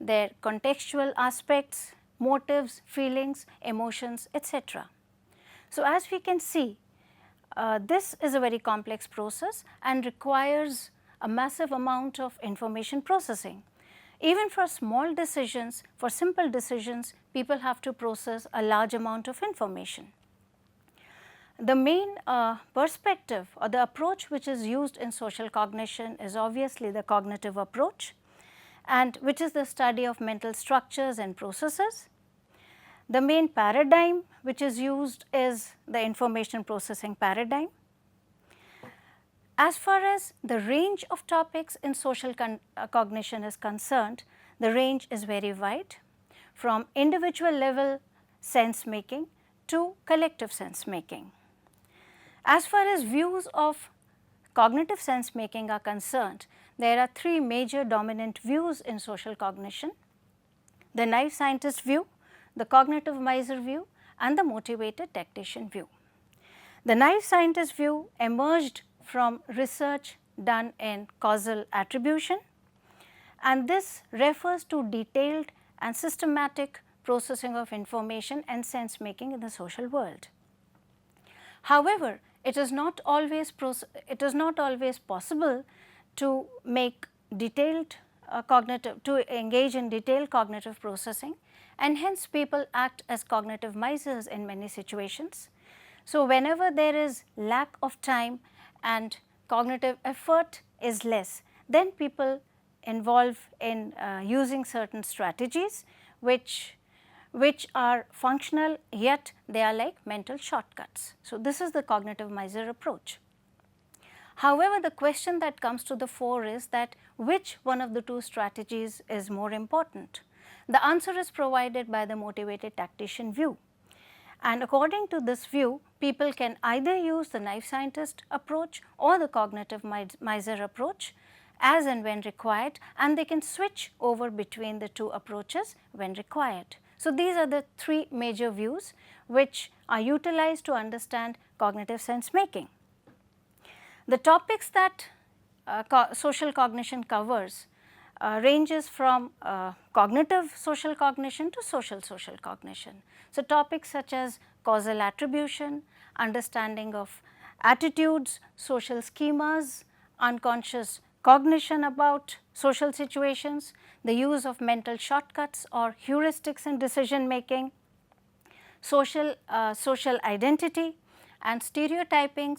their contextual aspects, motives, feelings, emotions, etc. So as we can see, this is a very complex process and requires a massive amount of information processing. Even for small decisions, for simple decisions, people have to process a large amount of information. The main perspective or the approach which is used in social cognition is obviously the cognitive approach, and which is the study of mental structures and processes. The main paradigm which is used is the information processing paradigm. As far as the range of topics in social cognition is concerned, the range is very wide, from individual level sense making to collective sense making. As far as views of cognitive sense making are concerned, there are three major dominant views in social cognition: the naive scientist view, the cognitive miser view, and the motivated tactician view. The naive scientist view emerged from research done in causal attribution, and this refers to detailed and systematic processing of information and sense making in the social world. However, it is not always possible to make detailed engage in detailed cognitive processing, and hence people act as cognitive misers in many situations. So whenever there is lack of time and cognitive effort is less, then people involve in using certain strategies which are functional, yet they are like mental shortcuts. So this is the cognitive miser approach. However, the question that comes to the fore is that which one of the two strategies is more important? The answer is provided by the motivated tactician view. And according to this view, people can either use the naive scientist approach or the cognitive miser approach as and when required, and they can switch over between the two approaches when required. So these are the three major views which are utilized to understand cognitive sense making. The topics that social cognition covers ranges from cognitive social cognition to social cognition. So topics such as causal attribution, understanding of attitudes, social schemas, unconscious cognition about social situations, the use of mental shortcuts or heuristics in decision making, social identity, and stereotyping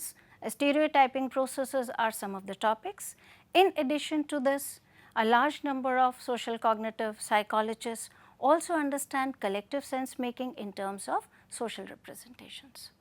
processes are some of the topics. In addition to this, a large number of social cognitive psychologists also understand collective sense making in terms of social representations.